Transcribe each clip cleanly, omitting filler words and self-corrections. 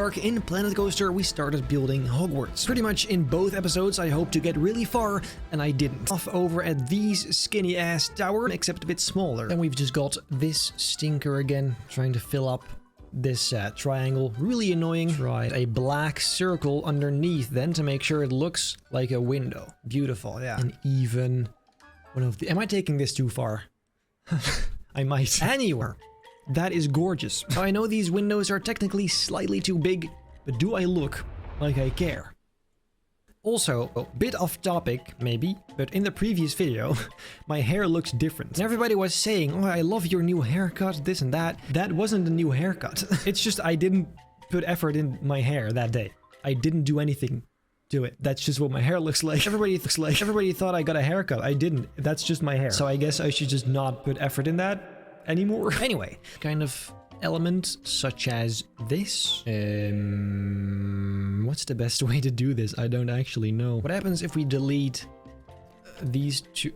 In Planet Coaster, we started building Hogwarts. Pretty much in both episodes, I hoped to get really far, and I didn't. Off over at these skinny-ass towers, except a bit smaller. And we've just got this stinker again, trying to fill up this triangle. Really annoying. Try a black circle underneath then to make sure it looks like a window. Beautiful, yeah. And even one of the... Am I taking this too far? I might. Anywhere. That is gorgeous. Now, I know these windows are technically slightly too big, but do I look like I care? Also, a bit off topic, maybe, but in the previous video, my hair looks different. And everybody was saying, oh, I love your new haircut, this and that. That wasn't a new haircut. It's just I didn't put effort in my hair that day. I didn't do anything to it. That's just what my hair looks like. Everybody thought I got a haircut. I didn't. That's just my hair. So I guess I should just not put effort in that anymore. Anyway, kind of element such as this. What's the best way to do this? I don't actually know. What happens if we delete these two?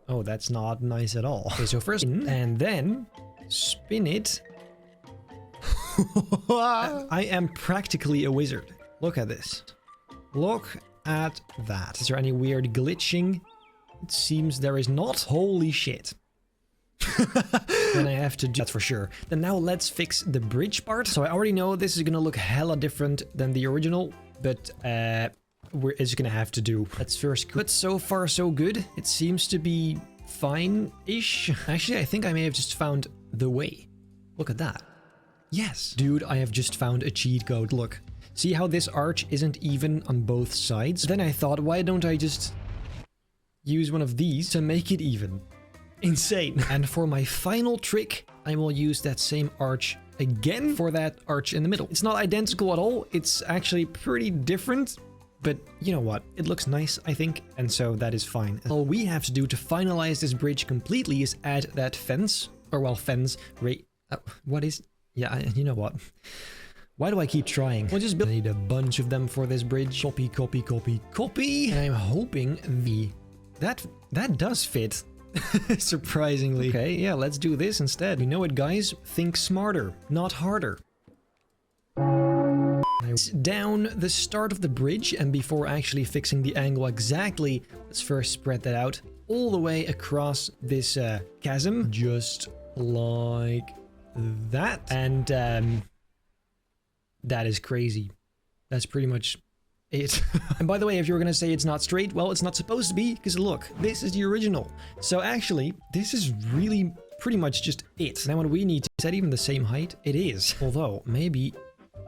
Oh, that's not nice at all. Okay, so first and then spin it. I am practically a wizard. Look at this. Look at that. Is there any weird glitching? It seems there is not. Holy shit. Then I have to do that for sure. Then now let's fix the bridge part. So I already know this is gonna look hella different than the original, but we're just gonna have to do. Let's first. But so far so good. It seems to be fine-ish. Actually, I think I may have just found the way. Look at that. Yes, dude, I have just found a cheat code. Look, see how this arch isn't even on both sides? Then I thought, why don't I just use one of these to make it even? Insane. And for my final trick, I will use that same arch again for that arch in the middle. It's not identical at all. It's actually pretty different, but you know what? It looks nice, I think, and so that is fine. All we have to do to finalize this bridge completely is add that fence, or well, fence, what is... Yeah, you know what? Why do I keep trying? We'll just build... I need a bunch of them for this bridge. Copy, copy, copy, copy. And I'm hoping that does fit. Surprisingly. Okay, yeah, let's do this instead. You know it, guys? Think smarter, not harder. Down the start of the bridge, and before actually fixing the angle exactly, let's first spread that out all the way across this chasm. Just like that. And that is crazy. That's pretty much it. And by the way, if you were gonna say it's not straight, well, it's not supposed to be, because look, this is the original. So actually, this is really pretty much just it. Now what we need to, is that even the same height? It is. Although, maybe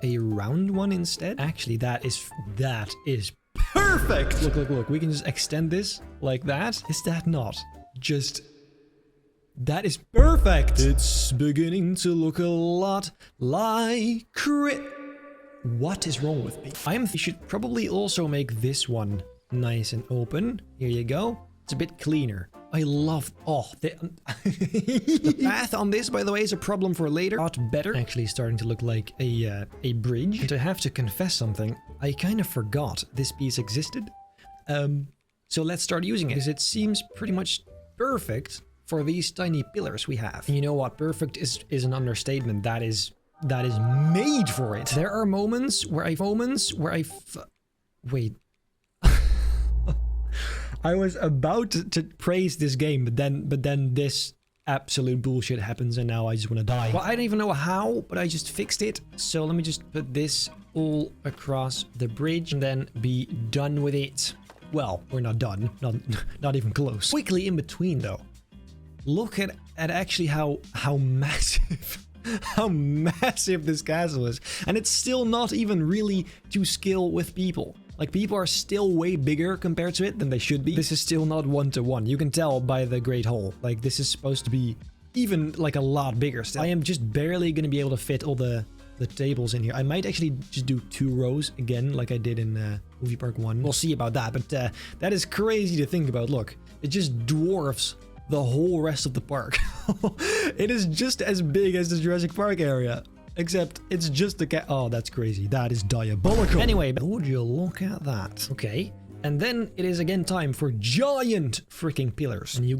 a round one instead? Actually, that is perfect! Look, look, look, we can just extend this like that. Is that not just... That is perfect! It's beginning to look a lot like crit. What is wrong with me? You should probably also make this one nice and open. Here you go. It's a bit cleaner. I love... Oh, the path on this, by the way, is a problem for later. A lot better. Actually starting to look like a bridge. And I have to confess something. I kind of forgot this piece existed. So let's start using it, because it seems pretty much perfect for these tiny pillars we have. And you know what? Perfect is an understatement. That is made for it. There are moments where wait. I was about to praise this game, but then this absolute bullshit happens and now I just want to die. Well, I don't even know how, but I just fixed it. So let me just put this all across the bridge and then be done with it. Well, we're not done. Not even close. Quickly in between though. Look at actually how massive how massive this castle is. And it's still not even really to scale with people. Like, people are still way bigger compared to it than they should be. This is still not one-to-one. You can tell by the Great Hall. Like, this is supposed to be even, like, a lot bigger still. I am just barely gonna be able to fit all the tables in here. I might actually just do 2 rows again, like I did in Movie Park 1. We'll see about that, but that is crazy to think about. Look, it just dwarfs the whole rest of the park. It is just as big as the Jurassic Park area, except it's just the oh, that's crazy. That is diabolical. Anyway, would you look at that? Okay, and then it is again time for giant freaking pillars. And you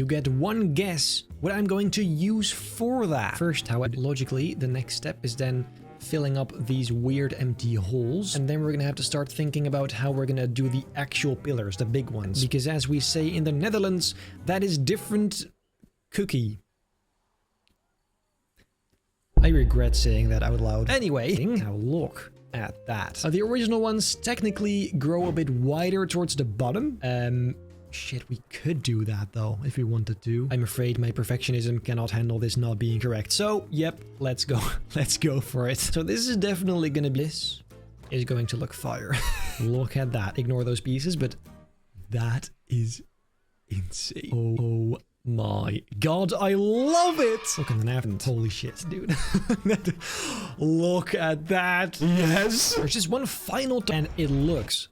get one guess what I'm going to use for that. First, however, logically, the next step is then filling up these weird empty holes. And then we're gonna have to start thinking about how we're gonna do the actual pillars, the big ones. Because as we say in the Netherlands, that is different cookie. I regret saying that out loud. Anyway, now look at that. The original ones technically grow a bit wider towards the bottom. Shit, we could do that though, if we wanted to. I'm afraid my perfectionism cannot handle this not being correct. So, yep, let's go. Let's go for it. So this is definitely gonna be... This is going to look fire. Look at that. Ignore those pieces, but that is insane. Oh my god, I love it! Look, and then I haven't. Holy shit, dude. Look at that. Yes! There's just one final... And it looks...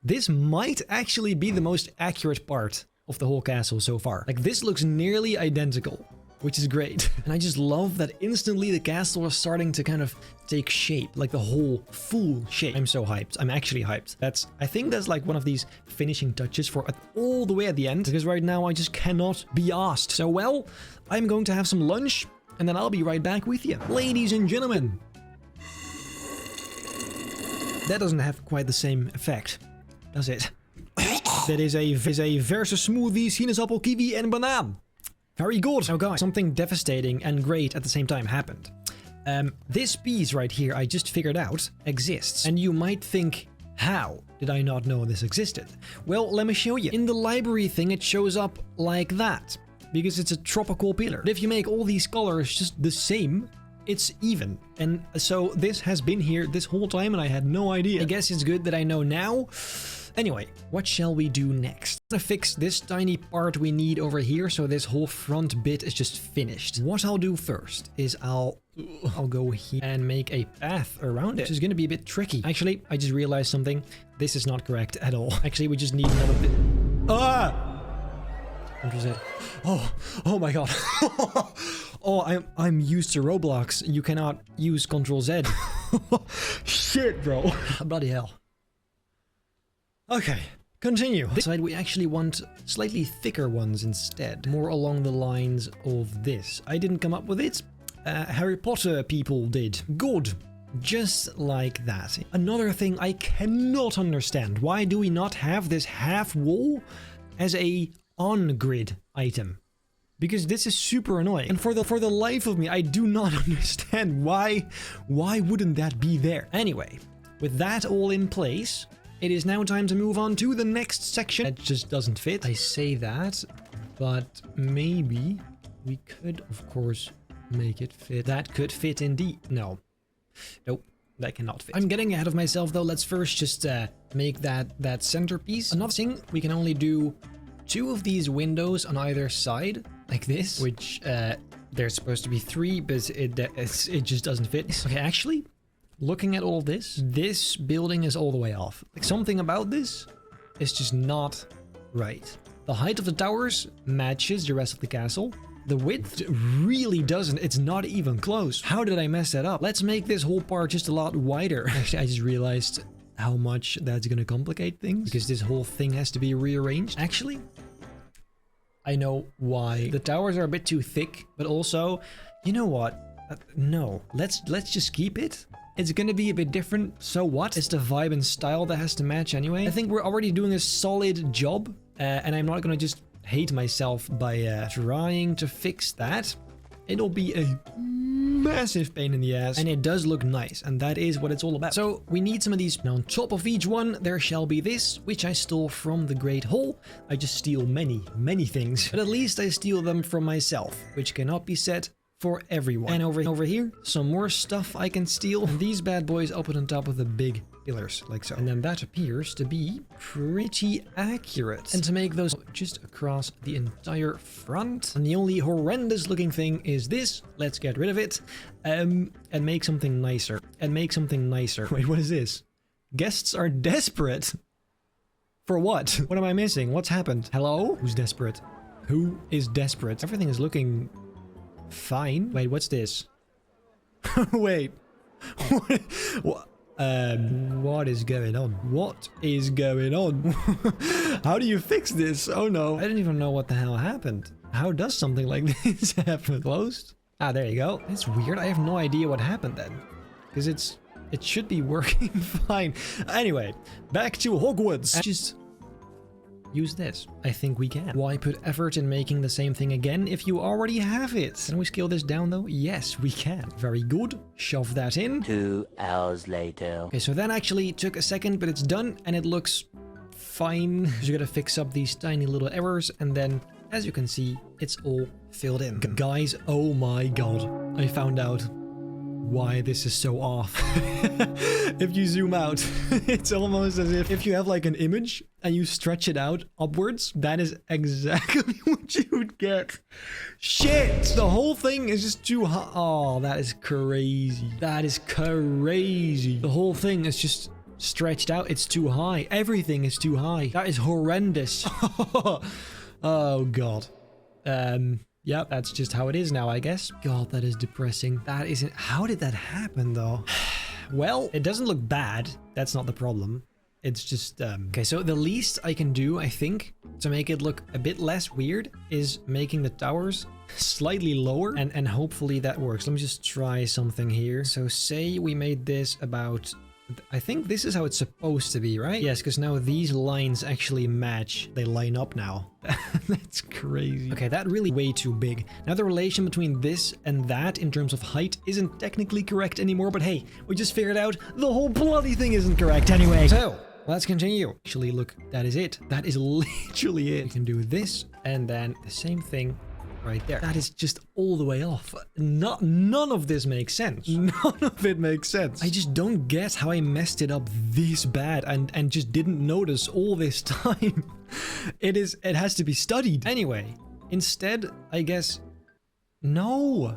This might actually be the most accurate part of the whole castle so far. Like, this looks nearly identical, which is great. And I just love that instantly the castle is starting to kind of take shape, like the whole full shape. I'm so hyped. I'm actually hyped. I think that's like one of these finishing touches for all the way at the end, because right now I just cannot be asked. So, well, I'm going to have some lunch, and then I'll be right back with you. Ladies and gentlemen. That doesn't have quite the same effect. Does it? That is a verse smoothie, sinaasappel, kiwi en banaan. Very good. Oh guys, something devastating and great at the same time happened. This piece right here I just figured out exists. And you might think, how did I not know this existed? Well, let me show you. In the library thing it shows up like that. Because it's a tropical pillar. But if you make all these colors just the same, it's even. And so this has been here this whole time and I had no idea. I guess it's good that I know now. Anyway, what shall we do next? I'm gonna fix this tiny part we need over here so this whole front bit is just finished. What I'll do first is I'll go here and make a path around it, which is gonna be a bit tricky. Actually, I just realized something. This is not correct at all. Actually, we just need another bit. Ah! Ctrl Z. Oh my god. Oh, I'm used to Roblox. You cannot use Ctrl Z. Shit, bro. Bloody hell. Okay, continue. This side we actually want slightly thicker ones instead. More along the lines of this. I didn't come up with it. Harry Potter people did. Good. Just like that. Another thing I cannot understand. Why do we not have this half wall as a on-grid item? Because this is super annoying. And for the life of me, I do not understand why wouldn't that be there? Anyway, with that all in place, it is now time to move on to the next section. It just doesn't fit. I say that, but maybe we could, of course, make it fit. That could fit indeed. No. Nope. That cannot fit. I'm getting ahead of myself though. Let's first just make that centerpiece. Another thing, we can only do 2 of these windows on either side, like this, which there's supposed to be 3, but it just doesn't fit. Okay, actually, looking at all this building is all the way off. Like, something about this is just not right. The height of the towers matches the rest of the castle. The width really doesn't. It's not even close. How did I mess that up? Let's make this whole part just a lot wider. Actually, I just realized how much that's gonna complicate things, because this whole thing has to be rearranged. Actually, I know why. The towers are a bit too thick, but also, you know what? No, let's just keep it. It's gonna be a bit different, so what? It's the vibe and style that has to match anyway. I think we're already doing a solid job, and I'm not gonna just hate myself by trying to fix that. It'll be a massive pain in the ass, and it does look nice, and that is what it's all about. So we need some of these. Now on top of each one there shall be this, which I stole from the Great Hall. I just steal many things, but at least I steal them from myself, which cannot be said for everyone. And over here, some more stuff I can steal. And these bad boys I'll put on top of the big pillars, like so. And then that appears to be pretty accurate. And to make those just across the entire front. And the only horrendous looking thing is this. Let's get rid of it. And make something nicer. Wait, what is this? Guests are desperate. For what? What am I missing? What's happened? Hello? Who's desperate? Who is desperate? Everything is looking fine. Wait, what's this? Wait. What is going on? What is going on? How do you fix this? Oh no. I didn't even know what the hell happened. How does something like this happen? Closed? Ah, there you go. It's weird. I have no idea what happened then. because it should be working fine. Anyway, back to Hogwarts. Just use this. I think we can. Why put effort in making the same thing again if you already have it? Can we scale this down though? Yes, we can. Very good. Shove that in. 2 hours later. Okay, so that actually took a second, but it's done and it looks fine. You gotta fix up these tiny little errors, and then as you can see, it's all filled in. Guys, oh my god. I found out why this is so off. If you zoom out, it's almost as if you have like an image and you stretch it out upwards, that is exactly what you would get. Shit! The whole thing is just too high. Oh, that is crazy. That is crazy. The whole thing is just stretched out. It's too high. Everything is too high. That is horrendous. Oh god. Yeah, that's just how it is now, I guess. God, that is depressing. That isn't... How did that happen, though? Well, it doesn't look bad. That's not the problem. It's just... Okay, so the least I can do, I think, to make it look a bit less weird is making the towers slightly lower, and hopefully that works. Let me just try something here. So say we made this about... I think this is how it's supposed to be, right? Yes, because now these lines actually match. They line up now. That's crazy. Okay, that really way too big. Now the relation between this and that in terms of height isn't technically correct anymore, but hey, we just figured out the whole bloody thing isn't correct anyway. So, let's continue. Actually, look, that is it. That is literally it. We can do this and then the same thing right there. That is just all the way off. None of this makes sense. None of it makes sense. I just don't get how I messed it up this bad and just didn't notice all this time. It has to be studied. Anyway, instead, I guess, no.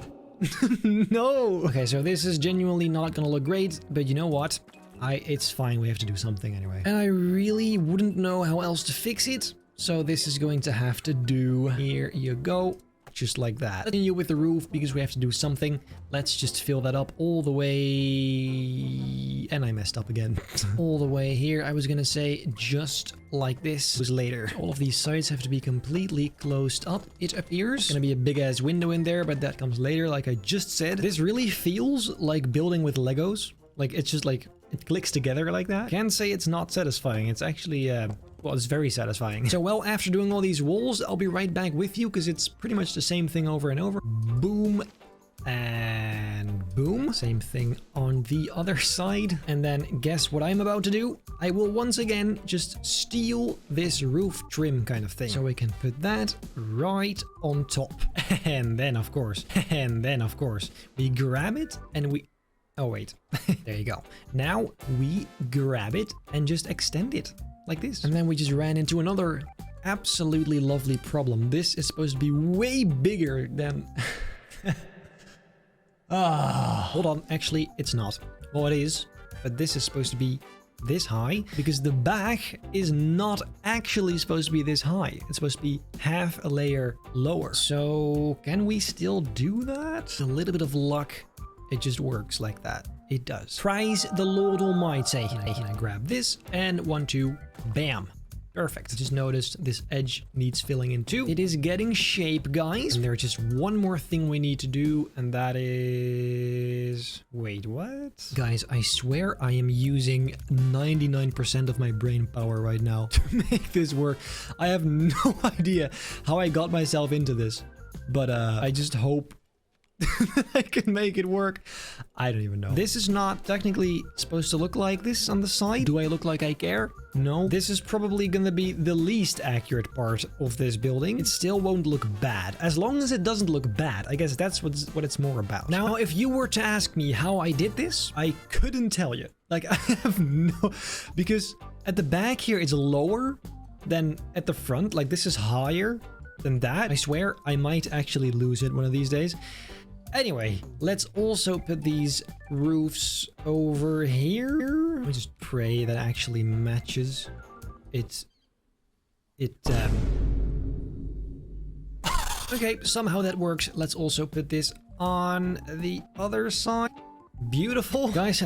No. Okay, so this is genuinely not gonna look great, but you know what? It's fine. We have to do something anyway. And I really wouldn't know how else to fix it. So this is going to have to do. Here you go. Just like that. Continue with the roof because we have to do something. Let's just fill that up all the way. And I messed up again. All the way here. I was gonna say just like this. It was later. All of these sides have to be completely closed up. It appears. Gonna be a big ass window in there, but that comes later, like I just said. This really feels like building with Legos. Like it's just like it clicks together like that. Can't say it's not satisfying. It's actually well, it's very satisfying. So, well, after doing all these walls, I'll be right back with you because it's pretty much the same thing over and over. Boom and boom. Same thing on the other side. And then guess what I'm about to do? I will once again just steal this roof trim kind of thing. So we can put that right on top. And then, of course, we grab it and we... Oh, wait. There you go. Now we grab it and just extend it. Like this. And then we just ran into another absolutely lovely problem. This is supposed to be way bigger than... Hold on. Actually, it's not. Well, it is. But this is supposed to be this high because the back is not actually supposed to be this high. It's supposed to be half a layer lower. So can we still do that? A little bit of luck. It just works like that. It does. Praise the Lord Almighty. I grab this and 1, 2, bam. Perfect. I just noticed this edge needs filling in too. It is getting shape, guys. And there's just one more thing we need to do, and that is... Wait, what? Guys, I swear I am using 99% of my brain power right now to make this work. I have no idea how I got myself into this, but I just hope I can make it work. I don't even know. This is not technically supposed to look like this on the side. Do I look like I care? No. This is probably gonna be the least accurate part of this building. It still won't look bad. As long as it doesn't look bad, I guess that's what it's more about. Now, if you were to ask me how I did this, I couldn't tell you. Like, I have no... Because at the back here, it's lower than at the front. Like, this is higher than that. I swear, I might actually lose it one of these days. Anyway, let's also put these roofs over here. Let me just pray that actually matches. Okay, somehow that works. Let's also put this on the other side. Beautiful. Guys,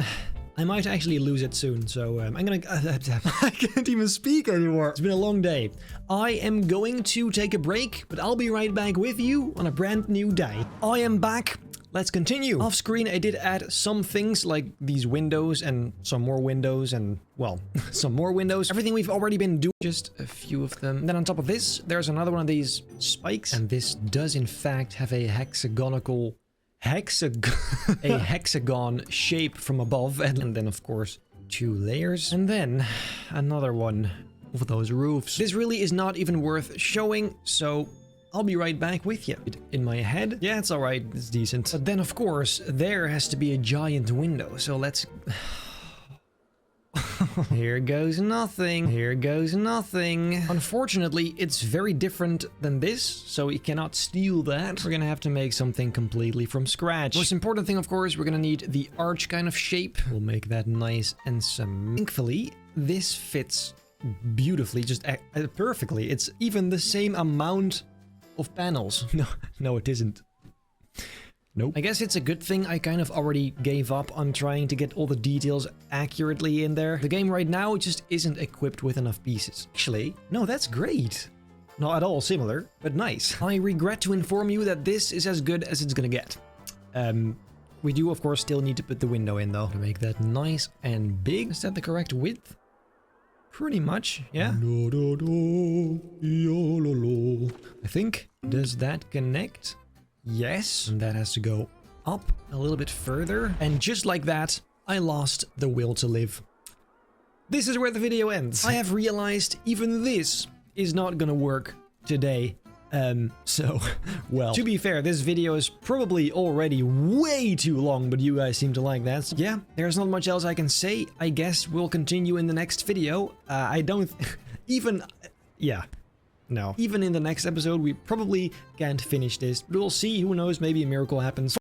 I might actually lose it soon, so I'm gonna... I can't even speak anymore. It's been a long day. I am going to take a break, but I'll be right back with you on a brand new day. I am back. let's continue. Off screen, I did add some things like these windows and some more windows and, well, some more windows. Everything we've already been doing, just a few of them. And then on top of this, there's another one of these spikes. And this does in fact have a hexagon shape from above. And then of course, 2 layers. And then another one of those roofs. This really is not even worth showing, so I'll be right back with you. In my head, yeah, it's alright, it's decent. But then, of course, there has to be a giant window, so let's... Here goes nothing. Here goes nothing. Unfortunately, it's very different than this, so we cannot steal that. We're gonna have to make something completely from scratch. Most important thing, of course, we're gonna need the arch kind of shape. We'll make that nice and some... Thankfully, this fits beautifully, just perfectly. It's even the same amount of panels. No, it isn't. Nope. I guess it's a good thing I kind of already gave up on trying to get all the details accurately in there. The game right now just isn't equipped with enough pieces. Actually, no, that's great. Not at all similar, but nice. I regret to inform you that this is as good as it's gonna get. We do, of course, still need to put the window in, though. To make that nice and big. Is that the correct width? Pretty much, yeah. I think. Does that connect? Yes. And that has to go up a little bit further. And just like that, I lost the will to live. This is where the video ends. I have realized even this is not gonna work today. Well, to be fair, this video is probably already way too long, but you guys seem to like that. So yeah, there's not much else I can say. I guess we'll continue in the next video. I don't even, yeah, no. Even in the next episode, we probably can't finish this, but we'll see. Who knows, maybe a miracle happens.